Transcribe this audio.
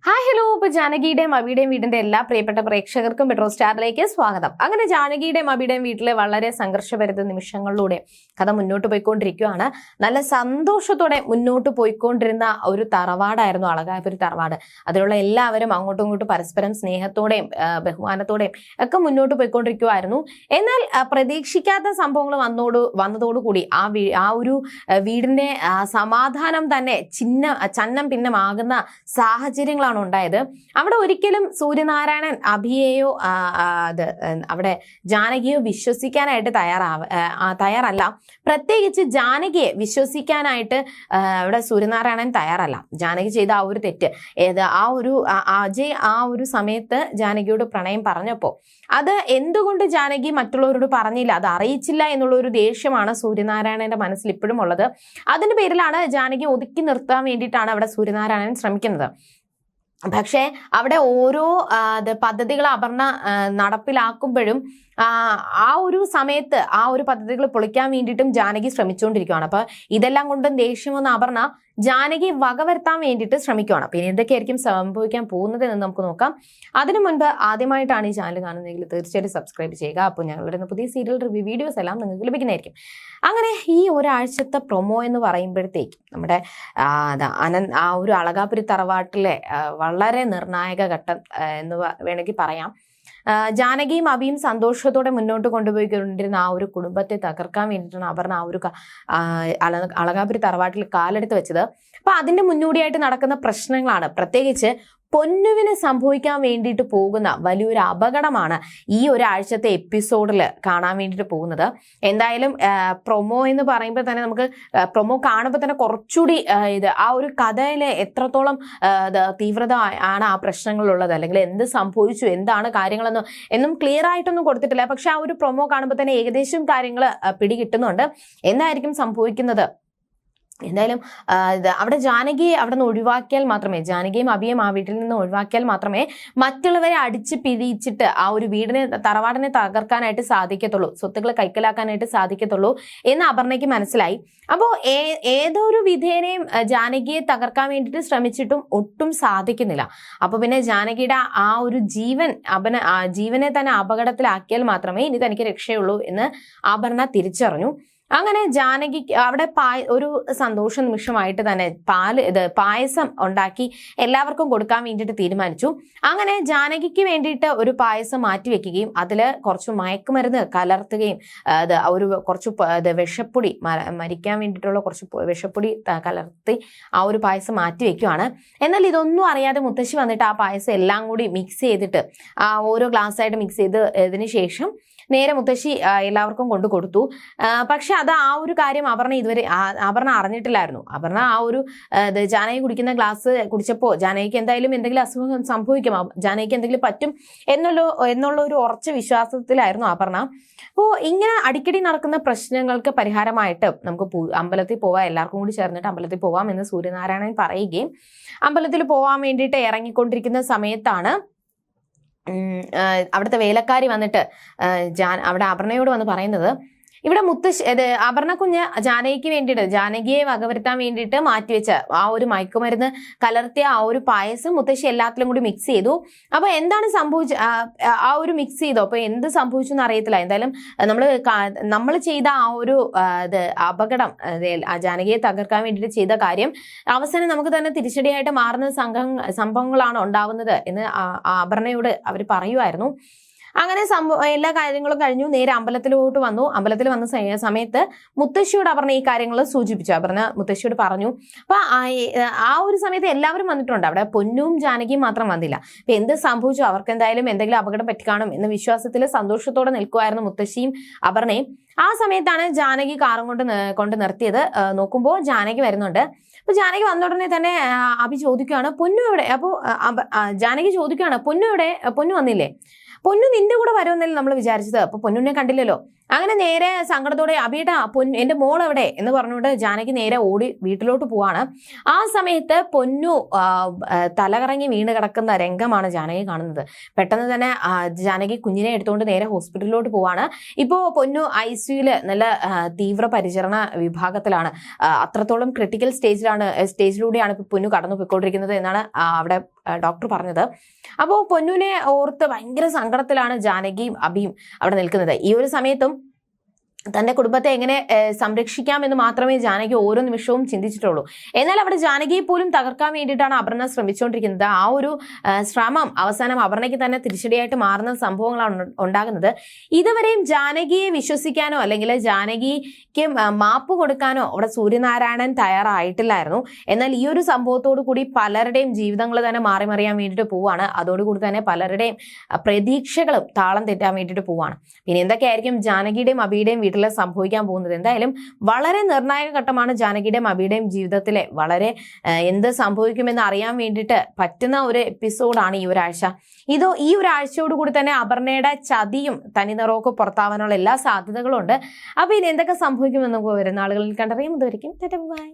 Hi hello. ഇപ്പോൾ ജാനകിയുടെയും അബിയുടെയും വീടിന്റെ എല്ലാ പ്രിയപ്പെട്ട പ്രേക്ഷകർക്കും മെട്രോ സ്റ്റാറിലേക്ക് സ്വാഗതം. അങ്ങനെ ജാനകിയുടെയും അബിയുടെയും വീട്ടിലെ വളരെ സംഘർഷഭരിത നിമിഷങ്ങളിലൂടെ കഥ മുന്നോട്ട് പോയിക്കൊണ്ടിരിക്കുകയാണ്. നല്ല സന്തോഷത്തോടെ മുന്നോട്ട് പോയിക്കൊണ്ടിരുന്ന ഒരു തറവാടായിരുന്നു അളകാപുരി തറവാട്. അതിലുള്ള എല്ലാവരും അങ്ങോട്ടും ഇങ്ങോട്ടും പരസ്പരം സ്നേഹത്തോടെയും ബഹുമാനത്തോടെയും ഒക്കെ മുന്നോട്ട് പോയിക്കൊണ്ടിരിക്കുമായിരുന്നു. എന്നാൽ പ്രതീക്ഷിക്കാത്ത സംഭവങ്ങൾ വന്നതോടുകൂടി ആ ഒരു വീടിന്റെ സമാധാനം തന്നെ ചന്നം ഭിന്നമാകുന്ന സാഹചര്യങ്ങളാണ് ഉണ്ടായത്. അവിടെ ഒരിക്കലും സൂര്യനാരായണൻ അഭിയെയോ അവിടെ ജാനകിയോ വിശ്വസിക്കാനായിട്ട് തയ്യാറല്ല. പ്രത്യേകിച്ച് ജാനകിയെ വിശ്വസിക്കാനായിട്ട് അവിടെ സൂര്യനാരായണൻ തയ്യാറല്ല. ജാനകി ചെയ്ത ആ ഒരു തെറ്റ് അജയ് ആ ഒരു സമയത്ത് ജാനകിയോട് പ്രണയം പറഞ്ഞപ്പോൾ അത് എന്തുകൊണ്ട് ജാനകി മറ്റുള്ളവരോട് പറഞ്ഞില്ല, അത് അറിയിച്ചില്ല എന്നുള്ള ഒരു ദേഷ്യമാണ് സൂര്യനാരായണന്റെ മനസ്സിൽ ഇപ്പോഴും ഉള്ളത്. അതിന്റെ പേരിലാണ് ജാനകി ഒതുക്കി നിർത്താൻ വേണ്ടിയിട്ടാണ് അവിടെ സൂര്യനാരായണൻ ശ്രമിക്കുന്നത്. പക്ഷേ അവിടെ ഓരോ പദ്ധതികൾ അപർണ നടപ്പിലാക്കുമ്പോഴും ആ ഒരു സമയത്ത് ആ ഒരു പദ്ധതികൾ പൊളിക്കാൻ വേണ്ടിയിട്ടും ജാനകി ശ്രമിച്ചുകൊണ്ടിരിക്കുകയാണ്. അപ്പൊ ഇതെല്ലാം കൊണ്ടും ദേഷ്യം വന്ന അപർണ ജാനകി വകവരുത്താൻ വേണ്ടിയിട്ട് ശ്രമിക്കുകയാണ്. പിന്നെ എന്തൊക്കെയായിരിക്കും സംഭവിക്കാൻ പോകുന്നത് എന്ന് നമുക്ക് നോക്കാം. അതിനു മുൻപ് ആദ്യമായിട്ടാണ് ഈ ചാനൽ കാണുന്നതെങ്കിൽ തീർച്ചയായിട്ടും സബ്സ്ക്രൈബ് ചെയ്യുക. അപ്പോൾ ഞങ്ങളുടെ പുതിയ സീരിയൽ റിവ്യൂ വീഡിയോസ് എല്ലാം നിങ്ങൾക്ക് ലഭിക്കുന്നതായിരിക്കും. അങ്ങനെ ഈ ഒരാഴ്ചത്തെ പ്രൊമോ എന്ന് പറയുമ്പോഴത്തേക്കും നമ്മുടെ ആ ഒരു അളകാപുരി തറവാട്ടിലെ വളരെ നിർണായക ഘട്ടം എന്ന് വേണമെങ്കിൽ പറയാം. ജാനകിയും അബിയും സന്തോഷത്തോടെ മുന്നോട്ട് കൊണ്ടുപോയിക്കൊണ്ടിരുന്ന ആ ഒരു കുടുംബത്തെ തകർക്കാൻ വേണ്ടിയിട്ടാണ് അപർണ ആ ഒരു അളകാപുരി തറവാട്ടിൽ കാലെടുത്ത് വെച്ചത്. അപ്പൊ അതിന്റെ മുന്നോടിയായിട്ട് നടക്കുന്ന പ്രശ്നങ്ങളാണ്, പ്രത്യേകിച്ച് പൊന്നുവിന് സംഭവിക്കാൻ വേണ്ടിയിട്ട് പോകുന്ന വലിയൊരു അപകടമാണ് ഈ ഒരാഴ്ചത്തെ എപ്പിസോഡിൽ കാണാൻ വേണ്ടിയിട്ട് പോകുന്നത്. എന്തായാലും പ്രൊമോ എന്ന് പറയുമ്പോൾ തന്നെ നമുക്ക് പ്രൊമോ കാണുമ്പോൾ തന്നെ കുറച്ചുകൂടി ആ ഒരു കഥയിലെ എത്രത്തോളം തീവ്രത ആണ് ആ പ്രശ്നങ്ങളുള്ളത്, അല്ലെങ്കിൽ എന്ത് സംഭവിച്ചു, എന്താണ് എന്നും ക്ലിയർ ആയിട്ടൊന്നും കൊടുത്തിട്ടില്ല. പക്ഷെ ആ ഒരു പ്രൊമോ കാണുമ്പോൾ തന്നെ ഏകദേശം കാര്യങ്ങൾ പിടികിട്ടുന്നുണ്ട് എന്തായിരിക്കും സംഭവിക്കുന്നത്. എന്തായാലും അവിടെ ജാനകിയെ അവിടെ നിന്ന് ഒഴിവാക്കിയാൽ മാത്രമേ, ജാനകിയും അബിയും ആ വീട്ടിൽ നിന്ന് ഒഴിവാക്കിയാൽ മാത്രമേ മറ്റുള്ളവരെ അടിച്ച് പിരിച്ചിട്ട് ആ ഒരു തറവാടിനെ തകർക്കാനായിട്ട് സാധിക്കത്തുള്ളൂ, സ്വത്തുക്കൾ കൈക്കലാക്കാനായിട്ട് സാധിക്കത്തുള്ളൂ എന്ന് അപർണയ്ക്ക് മനസ്സിലായി. അപ്പോൾ ഏതൊരു വിധേനയും ജാനകിയെ തകർക്കാൻ വേണ്ടിയിട്ട് ശ്രമിച്ചിട്ടും ഒട്ടും സാധിക്കുന്നില്ല. അപ്പൊ പിന്നെ ജാനകിയുടെ ആ ഒരു ജീവനെ തന്നെ അപകടത്തിലാക്കിയാൽ മാത്രമേ ഇനി തനിക്ക് രക്ഷയുള്ളൂ എന്ന് അപർണ തിരിച്ചറിഞ്ഞു. അങ്ങനെ ജാനകി അവിടെ ഒരു സന്തോഷ നിമിഷമായിട്ട് തന്നെ പായസം ഉണ്ടാക്കി എല്ലാവർക്കും കൊടുക്കാൻ വേണ്ടിയിട്ട് തീരുമാനിച്ചു. അങ്ങനെ ജാനകിക്ക് വേണ്ടിയിട്ട് ഒരു പായസം മാറ്റിവെക്കുകയും അതിൽ കുറച്ച് മയക്കുമരുന്ന് കലർത്തുകയും കുറച്ച് വിഷപ്പൊടി മരിക്കാൻ വേണ്ടിയിട്ടുള്ള കുറച്ച് വിഷപ്പൊടി കലർത്തി ആ ഒരു പായസം മാറ്റിവെക്കുകയാണ്. എന്നാൽ ഇതൊന്നും അറിയാതെ മുത്തശ്ശി വന്നിട്ട് ആ പായസം എല്ലാം കൂടി മിക്സ് ചെയ്തിട്ട് ഓരോ ഗ്ലാസ് ആയിട്ട് മിക്സ് ചെയ്തതിന് ശേഷം നേരെ മുത്തശ്ശി എല്ലാവർക്കും കൊണ്ടു കൊടുത്തു. പക്ഷെ അത് ആ ഒരു കാര്യം അപർണ അറിഞ്ഞിട്ടില്ലായിരുന്നു. അപർണ ആ ഒരു ജാനകി കുടിക്കുന്ന ഗ്ലാസ് കുടിച്ചപ്പോൾ ജാനകിക്ക് എന്തെങ്കിലും അസുഖം സംഭവിക്കും, ജാനകിക്ക് എന്തെങ്കിലും പറ്റും എന്നുള്ള ഒരു ഉറച്ച വിശ്വാസത്തിലായിരുന്നു അപർണ. അപ്പോൾ ഇങ്ങനെ അടിക്കടി നടക്കുന്ന പ്രശ്നങ്ങൾക്ക് പരിഹാരമായിട്ട് നമുക്ക് അമ്പലത്തിൽ പോവാം, എല്ലാവർക്കും കൂടി ചേർന്നിട്ട് അമ്പലത്തിൽ പോവാം എന്ന് സൂര്യനാരായണൻ പറയുകയും അമ്പലത്തിൽ പോവാൻ വേണ്ടിയിട്ട് ഇറങ്ങിക്കൊണ്ടിരിക്കുന്ന സമയത്താണ് അവിടുത്തെ വേലക്കാരി വന്നിട്ട് അവിടെ അപർണയോട് വന്ന് പറയുന്നത്, ഇവിടെ അപർണ കുഞ്ഞ് ജാനകിക്ക് വേണ്ടിയിട്ട്, ജാനകിയെ വകവരുത്താൻ വേണ്ടിയിട്ട് മാറ്റിവെച്ച ആ ഒരു മയക്കുമരുന്ന് കലർത്തിയ ആ ഒരു പായസം മുത്തശ്ശി എല്ലാത്തിലും കൂടി മിക്സ് ചെയ്തു. അപ്പൊ എന്താണ് ആ ഒരു മിക്സ് ചെയ്തോ അപ്പൊ എന്ത് സംഭവിച്ചു എന്ന് അറിയത്തില്ല. എന്തായാലും നമ്മൾ ചെയ്ത ആ ഒരു അപകടം, ജാനകിയെ തകർക്കാൻ വേണ്ടിയിട്ട് ചെയ്ത കാര്യം അവസാനം നമുക്ക് തന്നെ തിരിച്ചടിയായിട്ട് മാറുന്ന സംഭവങ്ങളാണ് ഉണ്ടാവുന്നത് എന്ന് അപർണയോട് അവർ പറയുമായിരുന്നു. അങ്ങനെ എല്ലാ കാര്യങ്ങളും കഴിഞ്ഞു. നേരെ അമ്പലത്തിലോട്ട് വന്നു. അമ്പലത്തിൽ വന്ന സമയത്ത് മുത്തശ്ശിയോട് അപർണ ഈ കാര്യങ്ങൾ സൂചിപ്പിച്ചു. അപർണ മുത്തശ്ശിയോട് പറഞ്ഞു. അപ്പൊ ആ ഒരു സമയത്ത് എല്ലാവരും വന്നിട്ടുണ്ട്. അവിടെ പൊന്നും ജാനകിയും മാത്രം വന്നില്ല. അപ്പൊ എന്ത് സംഭവിച്ചു, അവർക്ക് എന്തെങ്കിലും അപകടം പറ്റിക്കാണും എന്ന വിശ്വാസത്തിൽ സന്തോഷത്തോടെ നിൽക്കുമായിരുന്നു മുത്തശ്ശിയും അപർണയും. ആ സമയത്താണ് ജാനകി കാറും കൊണ്ട് നിർത്തിയത്. നോക്കുമ്പോൾ ജാനകി വരുന്നുണ്ട്. അപ്പൊ ജാനകി വന്ന ഉടനെ തന്നെ അഭി ചോദിക്കുകയാണ്, പൊന്നു എവിടെ? അപ്പോ ജാനകി ചോദിക്കുകയാണ്, പൊന്നു എവിടെ? പൊന്നു വന്നില്ലേ? പൊന്നു നിന്റെ കൂടെ വരുമെന്നല്ലേ നമ്മൾ വിചാരിച്ചത്, അപ്പൊ പൊന്നുനെ കണ്ടില്ലല്ലോ. അങ്ങനെ നേരെ സങ്കടത്തോടെ അബിയുടെ എന്റെ മോൾ എവിടെ എന്ന് പറഞ്ഞുകൊണ്ട് ജാനകി നേരെ ഓടി വീട്ടിലോട്ട് പോവാണ്. ആ സമയത്ത് പൊന്നു തലകറങ്ങി വീണ് കിടക്കുന്ന രംഗമാണ് ജാനകി കാണുന്നത്. പെട്ടെന്ന് തന്നെ ജാനകി കുഞ്ഞിനെ എടുത്തുകൊണ്ട് നേരെ ഹോസ്പിറ്റലിലോട്ട് പോവാണ്. ഇപ്പോ പൊന്നു ICUല് നല്ല തീവ്ര പരിചരണ വിഭാഗത്തിലാണ്. അത്രത്തോളം ക്രിട്ടിക്കൽ സ്റ്റേജിലൂടെയാണ് ഇപ്പൊ പൊന്നു കടന്നു പോയിക്കൊണ്ടിരിക്കുന്നത് എന്നാണ് അവിടെ ഡോക്ടർ പറഞ്ഞത്. അപ്പോൾ പൊന്നുവിനെ ഓർത്ത് ഭയങ്കര സങ്കടത്തിലാണ് ജാനകിയും അബിയും അവിടെ നിൽക്കുന്നത്. ഈ ഒരു സമയത്തും തന്റെ കുടുംബത്തെ എങ്ങനെ സംരക്ഷിക്കാമെന്ന് മാത്രമേ ജാനകി ഓരോ നിമിഷവും ചിന്തിച്ചിട്ടുള്ളൂ. എന്നാൽ അവിടെ ജാനകിയെ പോലും തകർക്കാൻ വേണ്ടിയിട്ടാണ് അപർണ ശ്രമിച്ചുകൊണ്ടിരിക്കുന്നത്. ആ ഒരു ശ്രമം അവസാനം അപർണയ്ക്ക് തന്നെ തിരിച്ചടിയായിട്ട് മാറുന്ന സംഭവങ്ങളാണ് ഉണ്ടാകുന്നത്. ഇതുവരെയും ജാനകിയെ വിശ്വസിക്കാനോ അല്ലെങ്കിൽ ജാനകിക്ക് മാപ്പ് കൊടുക്കാനോ അവിടെ സൂര്യനാരായണൻ തയ്യാറായിട്ടില്ലായിരുന്നു. എന്നാൽ ഈ ഒരു സംഭവത്തോടു കൂടി പലരുടെയും ജീവിതങ്ങൾ തന്നെ മാറിമറിയാൻ വേണ്ടിയിട്ട് പോവാണ്. അതോടുകൂടി തന്നെ പലരുടെയും പ്രതീക്ഷകളും താളം തെറ്റാൻ വേണ്ടിയിട്ട് പോവാണ്. പിന്നെ എന്തൊക്കെയായിരിക്കും ജാനകിയുടെയും അബിയുടെയും വീട്ടിൽ സംഭവിക്കാൻ പോകുന്നത്? എന്തായാലും വളരെ നിർണായക ഘട്ടമാണ് ജാനകിയുടെയും അബിയുടെയും ജീവിതത്തിലെ. വളരെ എന്ത് സംഭവിക്കുമെന്ന് അറിയാൻ വേണ്ടിയിട്ട് പറ്റുന്ന ഒരു എപ്പിസോഡാണ് ഈ ഒരാഴ്ച. ഈ ഒരാഴ്ചയോട് കൂടി തന്നെ അപർണയുടെ ചതിയും തനിനിറവൊക്കെ പുറത്താവാനുള്ള എല്ലാ സാധ്യതകളും ഉണ്ട്. അപ്പൊ ഇനി എന്തൊക്കെ സംഭവിക്കുമെന്ന് വരുന്ന ആളുകളിൽ കണ്ടറിയാം. ഇതുവരെയും ബൈ.